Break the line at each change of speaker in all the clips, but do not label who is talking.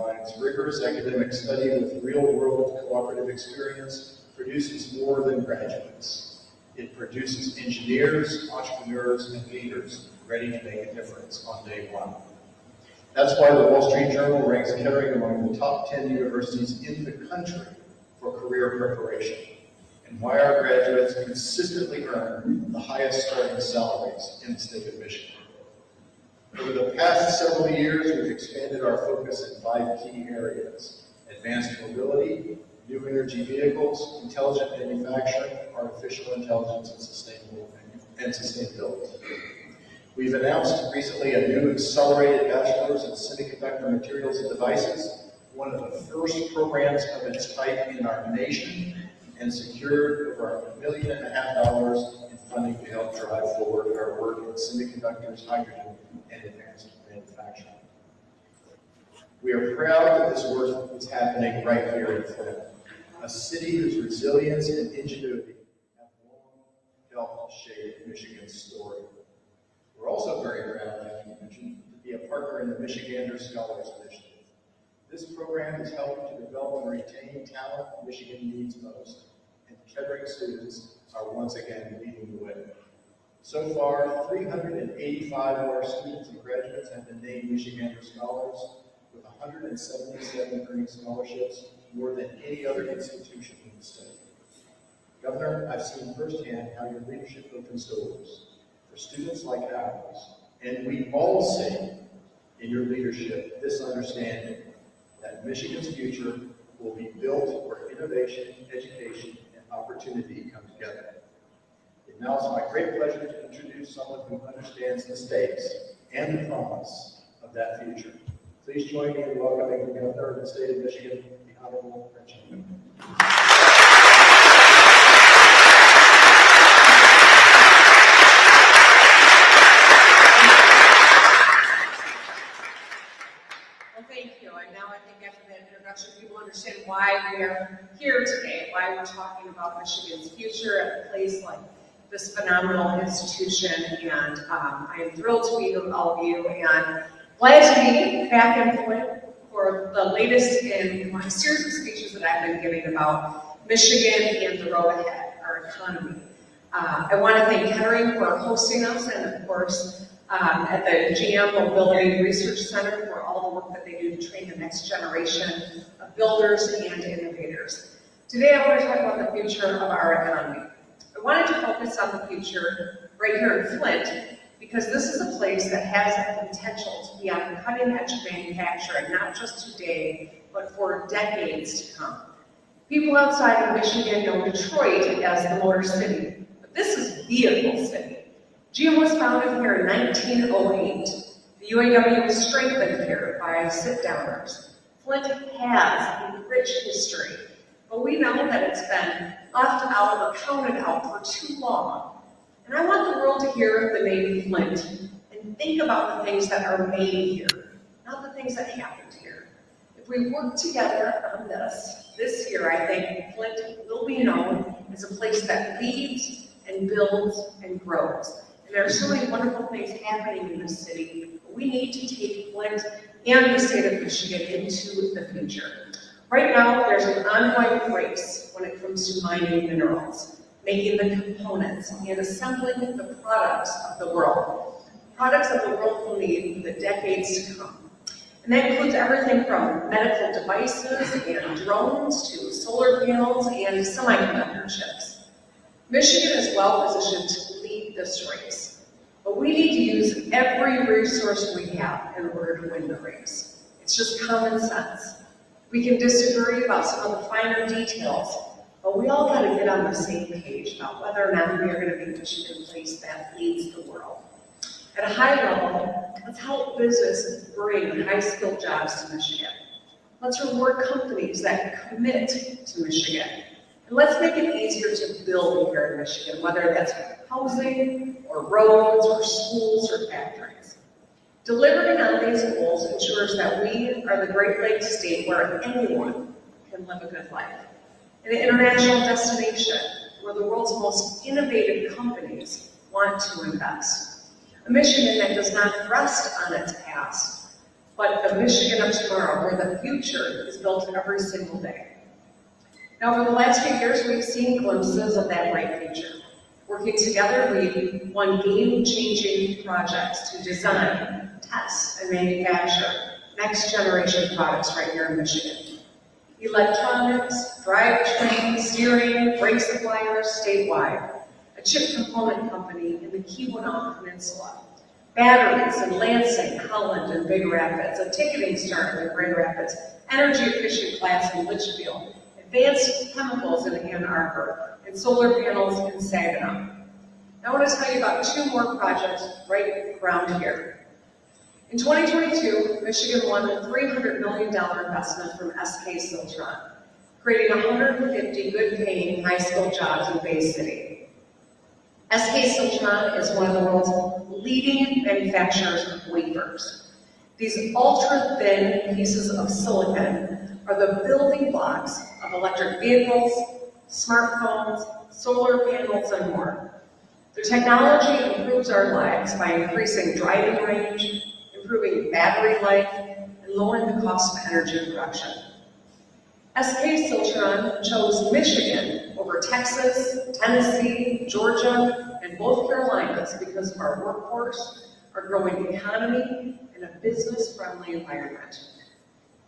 combines rigorous academic study with real-world cooperative experience produces more than graduates. It produces engineers, entrepreneurs, and leaders ready to make a difference on day one. That's why the Wall Street Journal ranks Kettering among the top 10 universities in the country for career preparation, and why our graduates consistently earn the highest starting salaries in the state of Michigan. Over the past several years, we've expanded our focus in 5 key areas: advanced mobility, new energy vehicles, intelligent manufacturing, artificial intelligence, and sustainability. We've announced recently a new accelerated bachelor's in semiconductor materials and devices, one of the first programs of its type in our nation, and secured over $1.5 million in funding to help drive forward our work in semiconductors, hydrogen, and advanced manufacturing. We are proud that this work is happening right here in Flint, a city whose resilience and ingenuity have long helped shape Michigan's story. We're also very proud, as you mentioned, to be a partner in the Michigander Scholars Initiative. This program is helping to develop and retain talent Michigan needs most, and Kettering students are once again leading the way. So far, 385 of our students and graduates have been named Michigander Scholars, with 177 earning scholarships, more than any other institution in the state. Governor, I've seen firsthand how your leadership opens doors for students like ours, and we all see in your leadership this understanding that Michigan's future will be built where innovation, education, and opportunity come together. And now it's my great pleasure to introduce someone who understands the stakes and the promise of that future. Please join me in welcoming the Governor of the state of Michigan, the Honorable Whitmer.
People understand why we're here today, why we're talking about Michigan's future at a place like this phenomenal institution, and I am thrilled to be with all of you and glad to be back in Flint for the latest in my series of speeches that I've been giving about Michigan and the road ahead, our economy. I want to thank Kettering for hosting us, and of course at the GM Mobility Research Center for all the work that they do to train the next generation of builders and innovators. Today I want to talk about the future of our economy. I wanted to focus on the future right here in Flint because this is a place that has the potential to be on cutting edge manufacturing, not just today, but for decades to come. People outside of Michigan know Detroit as the Motor City, but this is Vehicle City. GM was founded here in 1908. The UAW was strengthened here by sit-downers. Flint has a rich history, but we know that it's been left out or counted out for too long. And I want the world to hear the name Flint and think about the things that are made here, not the things that happened here. If we work together on this year, I think Flint will be known as a place that leads and builds and grows. There are so many wonderful things happening in this city, but we need to take Flint and the state of Michigan into the future. Right now, there's an ongoing race when it comes to mining minerals, making the components and assembling the products of the world. Products that the world will need for the decades to come. And that includes everything from medical devices and drones to solar panels and semiconductor chips. Michigan is well positioned to lead this race, but we need to use every resource we have in order to win the race. It's just common sense. We can disagree about some of the finer details, but we all got to get on the same page about whether or not we are going to be Michigan place that leads the world. At a high level, let's help businesses bring high-skilled jobs to Michigan. Let's reward companies that commit to Michigan. And let's make it easier to build here in Michigan, whether that's housing, or roads, or schools, or factories. Delivering on these goals ensures that we are the Great Lakes state where anyone can live a good life. An international destination where the world's most innovative companies want to invest. A Michigan that does not rest on its past, but the Michigan of tomorrow, where the future is built every single day. Now, over the last few years, we've seen glimpses of that bright future. Working together, we've won game-changing projects to design, test, and manufacture next-generation products right here in Michigan. Electronics, drivetrain, steering, brake suppliers statewide, a chip component company in the Keweenaw Peninsula, batteries in Lansing, Holland, and Big Rapids, a ticketing startup in Grand Rapids, energy-efficient plants in Litchfield, advanced chemicals in Ann Arbor, and solar panels in Saginaw. Now I want to tell you about two more projects right around here. In 2022, Michigan won a $300 million investment from SK Siltron, creating 150 good-paying, high-skilled jobs in Bay City. SK Siltron is one of the world's leading manufacturers of wafers. These ultra-thin pieces of silicon are the building blocks of electric vehicles, smartphones, solar panels, and more. Their technology improves our lives by increasing driving range, improving battery life, and lowering the cost of energy production. SK Siltron chose Michigan over Texas, Tennessee, Georgia, and both Carolinas because of our workforce, our growing economy, and a business-friendly environment.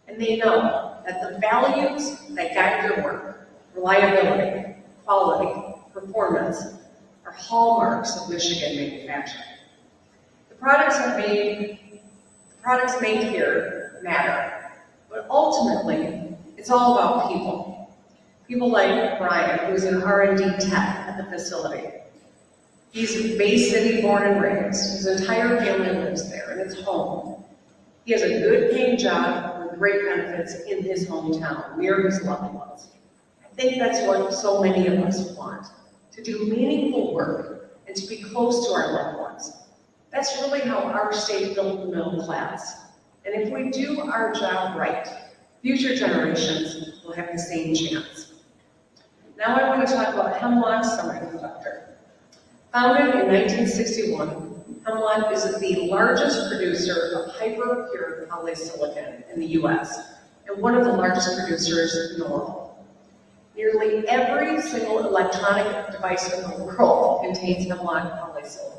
And they know that the values that guide their work, reliability, quality, performance, are hallmarks of Michigan manufacturing. The products made here matter, but ultimately, it's all about people. People like Brian, who's an R&D tech at the facility. He's Bay City born and raised. His entire family lives there, and it's home. He has a good paying job with great benefits in his hometown, near his loved ones. I think that's what so many of us want, to do meaningful work and to be close to our loved ones. That's really how our state built the middle class. And if we do our job right, future generations will have the same chance. Now I want to talk about Hemlock Semiconductor. Founded in 1961, Hemlock is the largest producer of hyper-pure polysilicon in the US, and one of the largest producers in the world. Nearly every single electronic device in the world contains Hemlock polysilicon.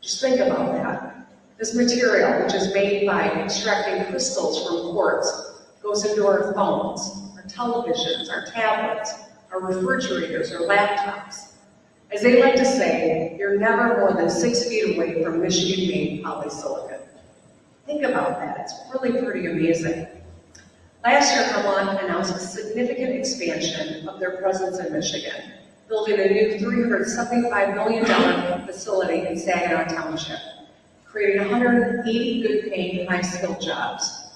Just think about that. This material, which is made by extracting crystals from quartz, goes into our phones, our televisions, our tablets, our refrigerators, our laptops. As they like to say, you're never more than 6 feet away from Michigan-made polysilicon. Think about that, it's really pretty amazing. Last year, Hemlock announced a significant expansion of their presence in Michigan, building a new $375 million facility in Saginaw Township, creating 180 good-paying, high-skilled jobs.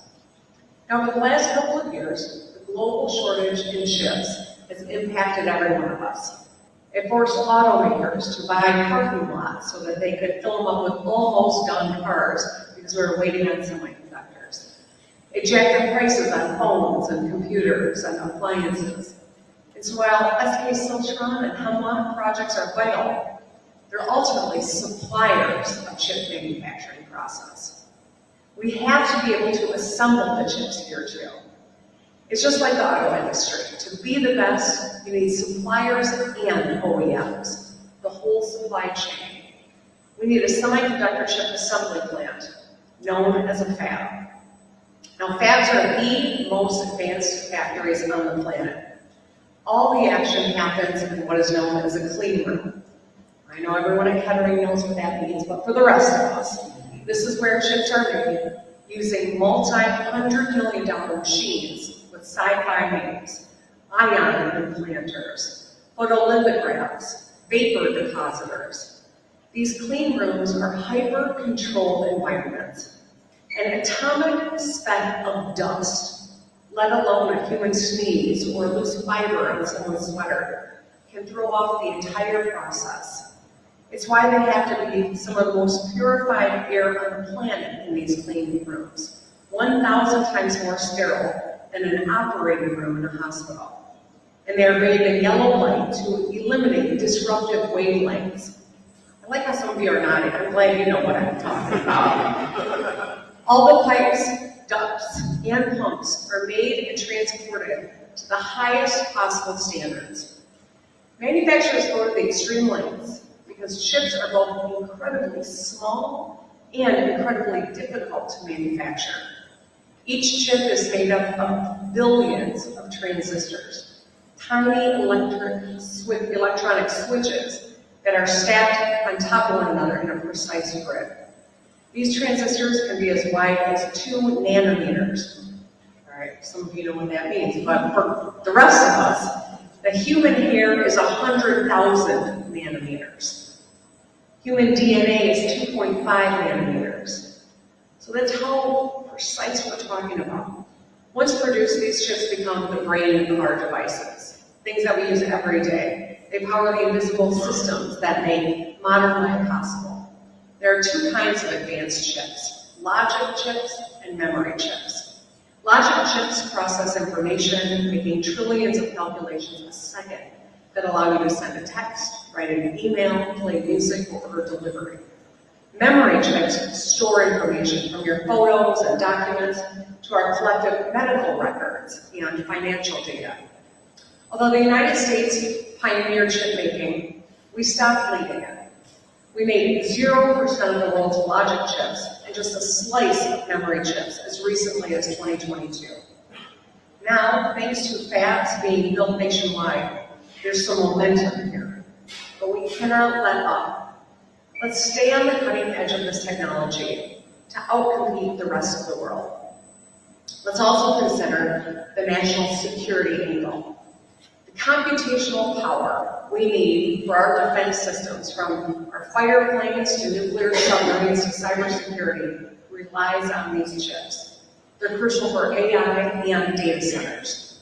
Now, over the last couple of years, the global shortage in chips has impacted every one of us. It forced automakers to buy parking lots so that they could fill them up with almost done cars because we were waiting on semiconductors. It jacked up prices on phones and computers and appliances. And so while SK Siltron and Hemlock projects are vital, they're ultimately suppliers of chip manufacturing process. We have to be able to assemble the chips here too. It's just like the auto industry. To be the best, you need suppliers and OEMs, the whole supply chain. We need a semiconductor chip assembly plant, known as a fab. Now, fabs are the most advanced factories on the planet. All the action happens in what is known as a clean room. I know everyone at Kettering knows what that means, but for the rest of us, this is where chips are made using multi-$100 million machines with sci-fi names, ion implanters, photolithographs, vapor depositors. These clean rooms are hyper-controlled environments. An atomic speck of dust, let alone a human sneeze or loose fiber on someone's sweater, can throw off the entire process. It's why they have to be some of the most purified air on the planet in these clean rooms, 1,000 times more sterile than an operating room in a hospital. And they are made in yellow light to eliminate disruptive wavelengths. I like how some of you are nodding. I'm glad you know what I'm talking about. All the pipes, ducts, and pumps are made and transported to the highest possible standards. Manufacturers go to the extreme lengths because chips are both incredibly small and incredibly difficult to manufacture. Each chip is made up of billions of transistors, tiny electronic switches that are stacked on top of one another in a precise grid. These transistors can be as wide as 2 nanometers. All right, some of you know what that means, but for the rest of us, the human hair is 100,000 nanometers. Human DNA is 2.5 nanometers. So that's how precise we're talking about. Once produced, these chips become the brain of our devices, things that we use every day. They power the invisible systems that make modern life possible. There are 2 kinds of advanced chips, logic chips and memory chips. Logic chips process information, making trillions of calculations a second that allow you to send a text, write an email, play music, or order delivery. Memory chips store information from your photos and documents to our collective medical records and financial data. Although the United States pioneered chip making, we stopped leading it. We made 0% of the world's logic chips and just a slice of memory chips as recently as 2022. Now, thanks to fabs being built nationwide, there's some momentum here, but we cannot let up. Let's stay on the cutting edge of this technology to outcompete the rest of the world. Let's also consider the national security angle. The computational power we need for our defense systems, from our fighter planes to nuclear submarines to cybersecurity, relies on these chips. They're crucial for AI and data centers.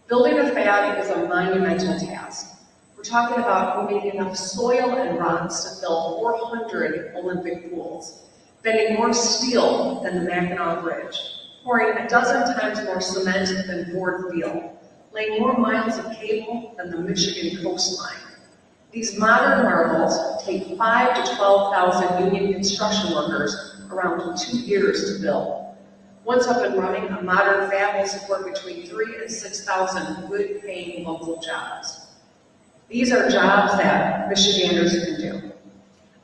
Building a fab is a monumental task. We're talking about moving enough soil and rocks to fill 400 Olympic pools, bending more steel than the Mackinac Bridge, pouring a dozen times more cement than Ford Field, laying more miles of cable than the Michigan coastline. These modern marvels take 5,000 to 12,000 union construction workers around 2 years to build. Once up and running, a modern fab will support between 3,000 and 6,000 good-paying local jobs. These are jobs that Michiganders can do.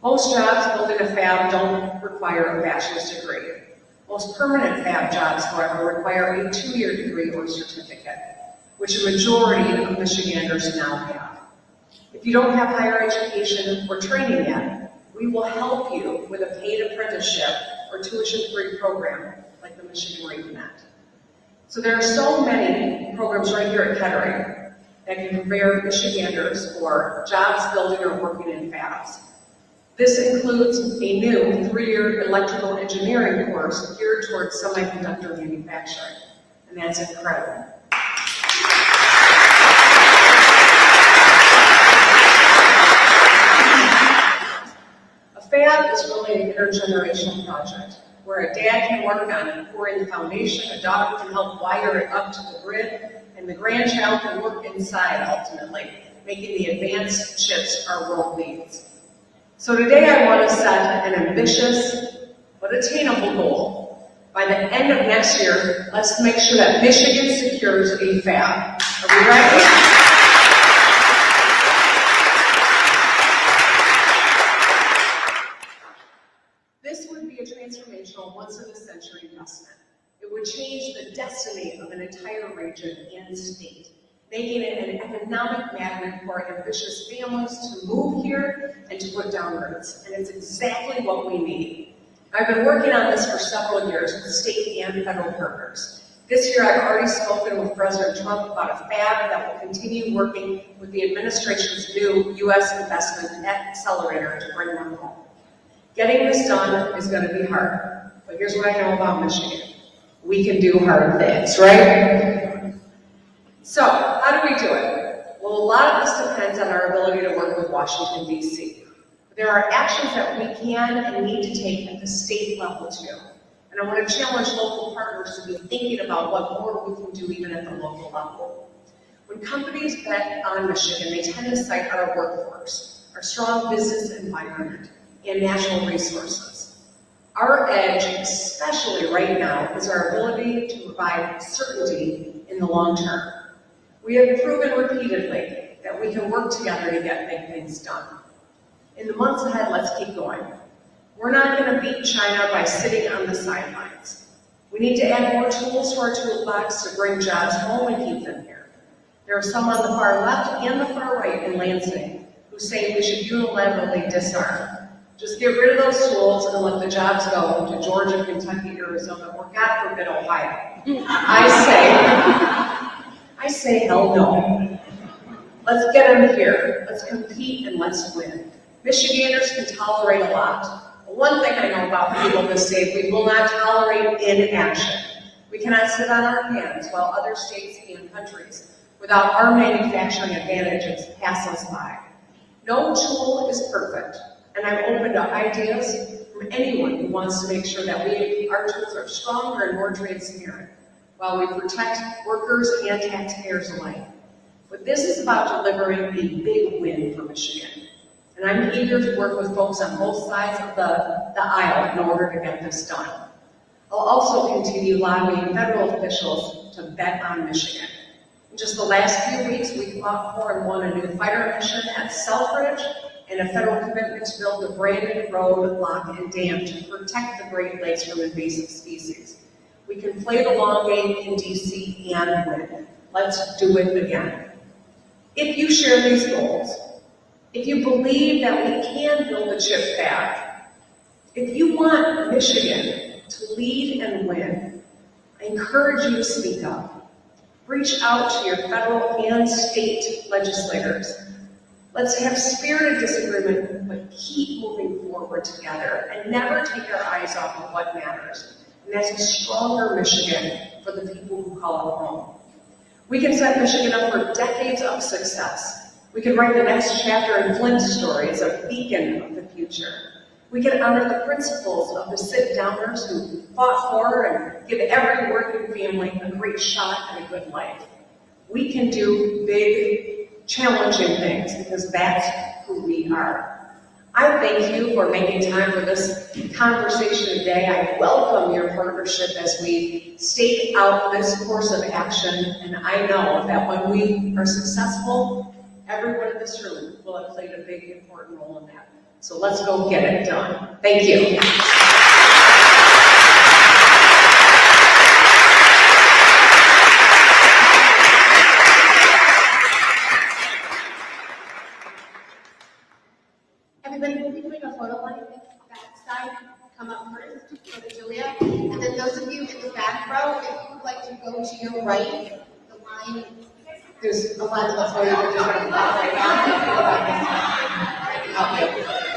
Most jobs building a fab don't require a bachelor's degree. Most permanent fab jobs, however, require a 2-year degree or certificate, which a majority of Michiganders now have. If you don't have higher education or training yet, we will help you with a paid apprenticeship or tuition-free program like the Michigan Reconnect. So there are so many programs right here at Kettering that can prepare Michiganders for jobs building or working in fabs. This includes a new 3-year electrical engineering course geared towards semiconductor manufacturing, and that's incredible. A fab is really an intergenerational project where a dad can work on pouring the foundation, a daughter can help wire it up to the grid, and the grandchild can work inside ultimately, making the advanced chips our world needs. So today I want to set an ambitious but attainable goal. By the end of next year, let's make sure that Michigan secures a fab. Are we ready? This would be a transformational once-in-a-century investment. It would change the destiny of an entire region and state, making it an economic magnet for ambitious families to move here and to put down roots. And it's exactly what we need. I've been working on this for several years with state and federal partners. This year I've already spoken with President Trump about a fab that will continue working with the administration's new U.S. Investment Accelerator to bring them home. Getting this done is going to be hard, but here's what I know about Michigan. We can do hard things, right? So, how do we do it? Well, a lot of this depends on our ability to work with Washington, D.C. There are actions that we can and need to take at the state level too. And I want to challenge local partners to be thinking about what more we can do even at the local level. When companies bet on Michigan, they tend to cite our workforce, our strong business environment, and natural resources. Our edge, especially right now, is our ability to provide certainty in the long term. We have proven repeatedly that we can work together to get big things done. In the months ahead, let's keep going. We're not going to beat China by sitting on the sidelines. We need to add more tools to our toolbox to bring jobs home and keep them here. There are some on the far left and the far right in Lansing who say we should unilaterally disarm. Just get rid of those tools and let the jobs go to Georgia, Kentucky, Arizona, or God forbid, Ohio. I say hell no. Let's get them here. Let's compete and let's win. Michiganders can tolerate a lot. One thing I know about people in the state, we will not tolerate inaction. We cannot sit on our hands while other states and countries, without our manufacturing advantages, pass us by. No tool is perfect, and I'm open to ideas from anyone who wants to make sure that our tools are stronger and more transparent, while we protect workers and taxpayers alike. But this is about delivering a big win for Michigan. And I'm eager to work with folks on both sides of the aisle in order to get this done. I'll also continue lobbying federal officials to bet on Michigan. In just the last few weeks, we fought for and won a new fighter mission at Selfridge and a federal commitment to build a branded road, lock, and dam to protect the Great Lakes from invasive species. We can play the long game in DC and win. Let's do it again. If you share these goals, if you believe that we can build the chip back, if you want Michigan to lead and win, I encourage you to speak up. Reach out to your federal and state legislators. Let's have spirited disagreement, but keep moving forward together and never take our eyes off of what matters. And that's a stronger Michigan for the people who call it home. We can set Michigan up for decades of success. We can write the next chapter in Flint's story as a beacon of the future. We can honor the principles of the sit-downers who fought for and give every working family a great shot at a good life. We can do big, challenging things because that's who we are. I thank you for making time for this conversation today. I welcome your partnership as we stake out this course of action, and I know that when we are successful, everyone in this room will have played a big, important role in that. So let's go get it done. Thank you.
Everybody will be doing a photo line backside. Come up first, go to Julia. And then those of you in the back row, if you would like to go to your right, the line, there's a line of the photo you're just going to pop right now.